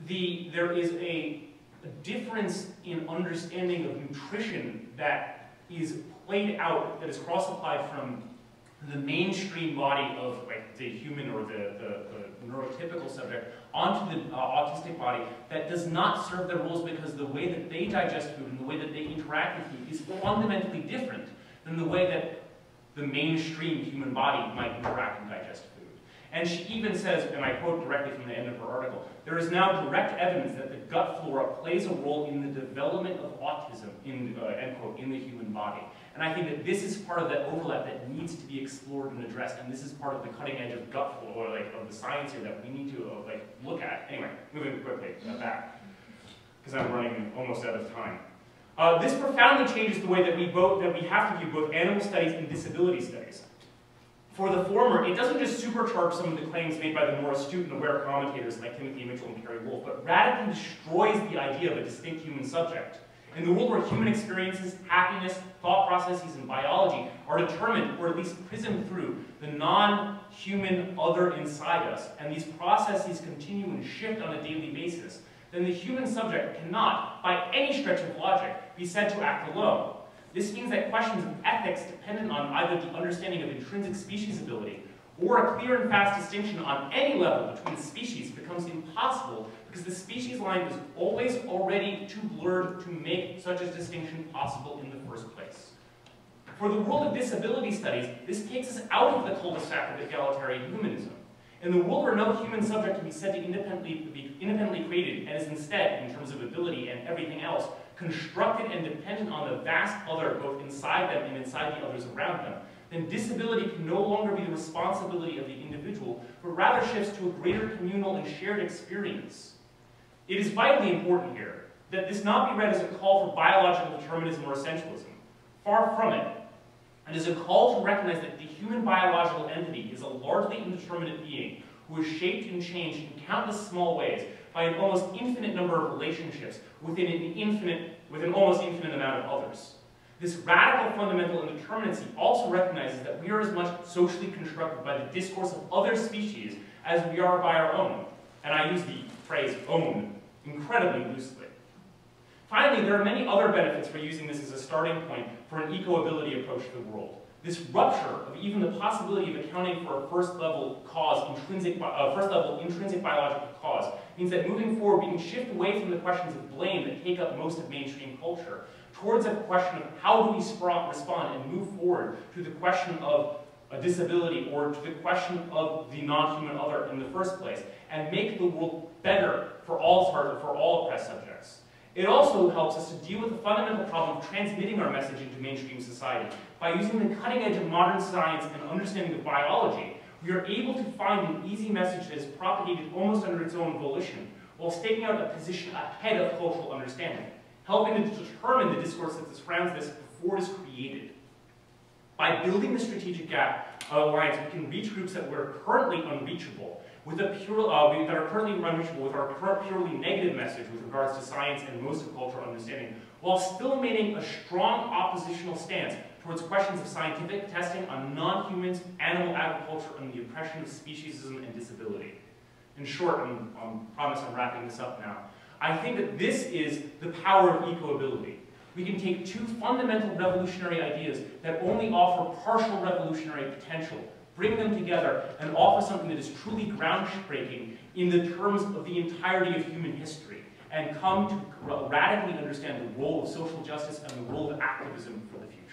there is a difference in understanding of nutrition that is played out, that is cross-applied from the mainstream body of like the human or the neurotypical subject onto the autistic body that does not serve their roles, because the way that they digest food and the way that they interact with food is fundamentally different than the way that the mainstream human body might interact and digest food. And she even says, and I quote directly from the end of her article, "There is now direct evidence that the gut flora plays a role in the development of autism," end quote, "in the human body." And I think that this is part of that overlap that needs to be explored and addressed, and this is part of the cutting edge of gut flora, or like of the science here that we need to like look at. Anyway, moving quickly back, because I'm running almost out of time. This profoundly changes the way that we have to view both animal studies and disability studies. For the former, it doesn't just supercharge some of the claims made by the more astute and aware commentators like Timothy Mitchell and Kerry Wolf, but radically destroys the idea of a distinct human subject. In the world where human experiences, happiness, thought processes, and biology are determined, or at least prismed through, the non-human other inside us, and these processes continue and shift on a daily basis, then the human subject cannot, by any stretch of logic, be said to act alone. This means that questions of ethics dependent on either the understanding of intrinsic speciesability or a clear and fast distinction on any level between species becomes impossible, because the species line is always already too blurred to make such a distinction possible in the first place. For the world of disability studies, this takes us out of the cul-de-sac of egalitarian humanism. In the world where no human subject can be said to be independently created, and is instead, in terms of ability and everything else, constructed and dependent on the vast other both inside them and inside the others around them, then disability can no longer be the responsibility of the individual, but rather shifts to a greater communal and shared experience. It is vitally important here that this not be read as a call for biological determinism or essentialism. Far from it. It is a call to recognize that the human biological entity is a largely indeterminate being who is shaped and changed in countless small ways by an almost infinite number of relationships within an almost infinite amount of others. This radical fundamental indeterminacy also recognizes that we are as much socially constructed by the discourse of other species as we are by our own. And I use the phrase own incredibly loosely. Finally, there are many other benefits for using this as a starting point for an eco-ability approach to the world. This rupture of even the possibility of accounting for a first-level intrinsic biological cause means that moving forward, we can shift away from the questions of blame that take up most of mainstream culture towards a question of how do we respond and move forward to the question of a disability or to the question of the non-human other in the first place, and make the world better for all oppressed subjects. It also helps us to deal with the fundamental problem of transmitting our message into mainstream society. By using the cutting edge of modern science and understanding of biology, we are able to find an easy message that is propagated almost under its own volition, while staking out a position ahead of cultural understanding, helping to determine the discourse that surrounds this before it is created. By building the strategic gap alliance, we can reach groups that were currently unreachable, with our current purely negative message with regards to science and most of cultural understanding, while still maintaining a strong oppositional stance towards questions of scientific testing on non-humans, animal agriculture, and the oppression of speciesism and disability. In short, I promise I'm wrapping this up now, I think that this is the power of eco-ability. We can take two fundamental revolutionary ideas that only offer partial revolutionary potential, bring them together, and offer something that is truly groundbreaking in the terms of the entirety of human history, and come to radically understand the role of social justice and the role of activism for the future.